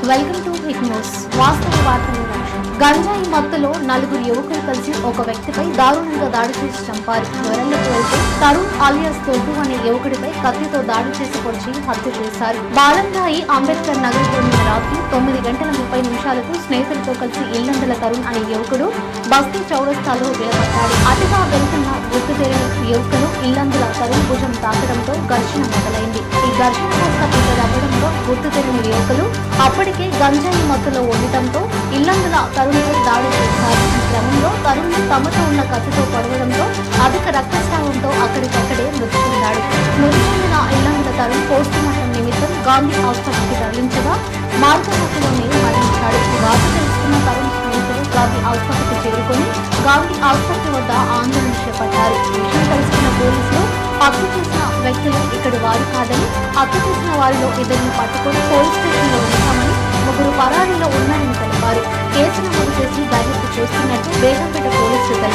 Welcome to hit news. వాస్తవ వార్తలు. గంజాయి మత్తులో నలుగురు యువకులు కలిసి ఒక వ్యక్తిపై దారుణంగా దాడి చేసి చంపారు. వివరాలకు వెళ్తే తరుణ్ అలియాస్ తొట్టు అనే యువకుడిపై కత్తితో దాడి చేసి పొడిచి హత్య చేశారు. బాలంరాయి అంబేద్కర్ నగర్ లో నిన్న రాత్రి 9:30 స్నేహితులతో కలిసి ఇల్లందుల తరుణ్ అనే యువకుడు బస్తీ చౌరస్తాలో వేయబడ్డాడు. అతిగా వెళ్తున్న గుర్తు తెలియని యువకుడు ఇల్లందుల తరుణ్ భుజం తాకడంతో ఘర్షణ మొదలైంది. ఈ ఘర్షణ కాస్త పెద్దదవ్వడంతో గుర్తు తెలియని యువకులు అప్పటికే గంజాయి మత్తులో ఉండటంతో ఇల్లందుల తరుణ్పై దాడి చేశారు. ఈ క్రమంలో తరుణ్ తమతో ఉన్న కత్తితో పొడవడంతో అధిక రక్తస్రావంతో అక్కడికక్కడే మృతి చెందాడు. మృతి చెందిన ఇల్లందుల తరుణ్ పోస్ట్ మార్టం నిమిత్తం గాంధీ ఆసుపత్రికి తరలించగా మార్గమధ్యలోనే మరణించాడు. వార్త తెలుసుకున్న తరుణ్ స్నేహితులు గాంధీ ఆసుపత్రికి చేరుకుని గాంధీ ఆసుపత్రి వద్ద ఆందోళన చేపట్టారు. విషయం తెలుసుకున్న పోలీసులు హత్య చేసిన వ్యక్తులు ఇక్కడి వారు కాదని, హత్య చేసిన వారిలో ఇద్దరిని పట్టుకుని పోలీస్ స్టేషన్లో ఉంచామని, ముగ్గురు పరారీలో ఉన్నారని తెలిపారు. కేసు నమోదు చేసి దర్యాప్తు చేస్తున్నట్టు బేగంపేట పోలీసులు తెలిపారు.